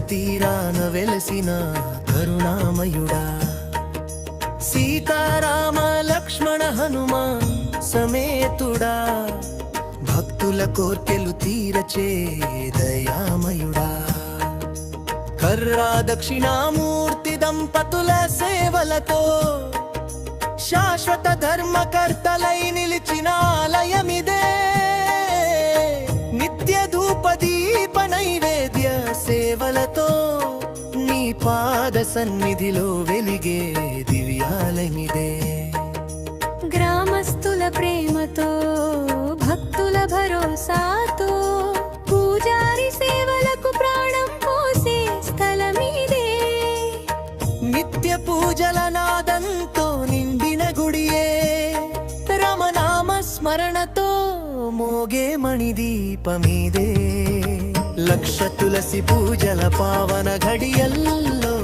తీరాన వెలసిన కరుణామయుడా. సీతారామ లక్ష్మణ హనుమ సమేతుడా, భక్తుల కోర్కెలు తీరచే దయామయుడా. కర్రా దక్షిణామూర్తి దంపతుల సేవలతో శాశ్వత ధర్మకర్తలై నిలిచిన ఆలయమిదే. నిత్య ధూప దీప నైవేద్య సేవలతో నీ పాద సన్నిధిలో వెలిగే దివ్యాలయమిదే. గ్రామస్తుల ప్రేమతో భక్తుల భరోసాతో పూజారి సేవలకు ప్రాణం పోసే స్థలమిదే. నిత్య పూజల నాదంతో నిండిన గుడియే, రమనామ స్మరణతో మోగే మణిదీపమీదే. లక్ష తులసి పూజల పావన ఘడియల్లో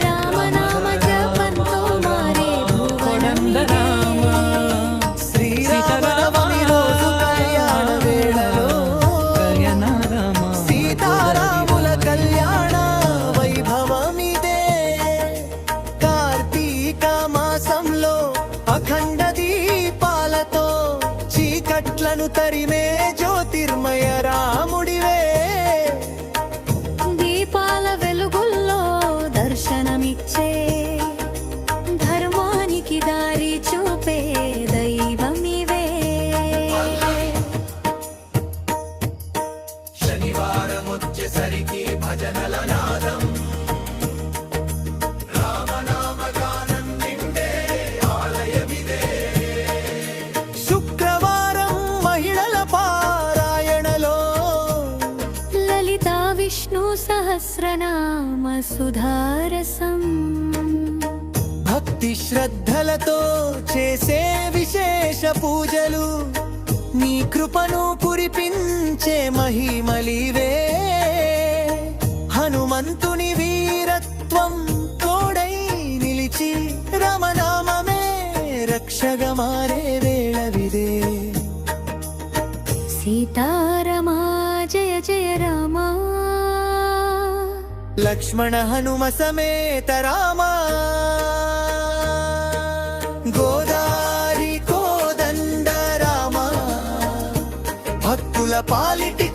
రామనామ జపంతో మారే భువనమిదే. శ్రీరామనవమి రోజు కళ్యాణ వేళలో సీతారాముల కళ్యాణ వైభవమిదే. కార్తీక మాసంలో అఖండ దీపాలతో చీకట్లను తరిమే జ్యోతిర్మయ రాముడివే. దీపాల వెలుగుల్లో దర్శనమిచ్చే ధర్మానికి దారి చూపే దైవమివే. శనివారమొచ్చేసరికి భజనల నాదం, రామనామ గానం నిండే ఆలయమిదే. శుక్రవారం మహిళల పారాయణలో లలితా విష్ణు సహస్రనామ సుధారసం. భక్తి శ్రద్ధలతో చేసే విశేష పూజలు నీ కృపను కురిపించే మహిమలివే. హనుమంతుని వీరత్వం తోడై నిలిచి రమనామమే రక్షగా మారే వేళవిదే. సీతారమా జయ జయ రామా, లక్ష్మణ హనుమ సమేత రామ. గోదారి కోదండ రామ, భక్తుల పాలిటి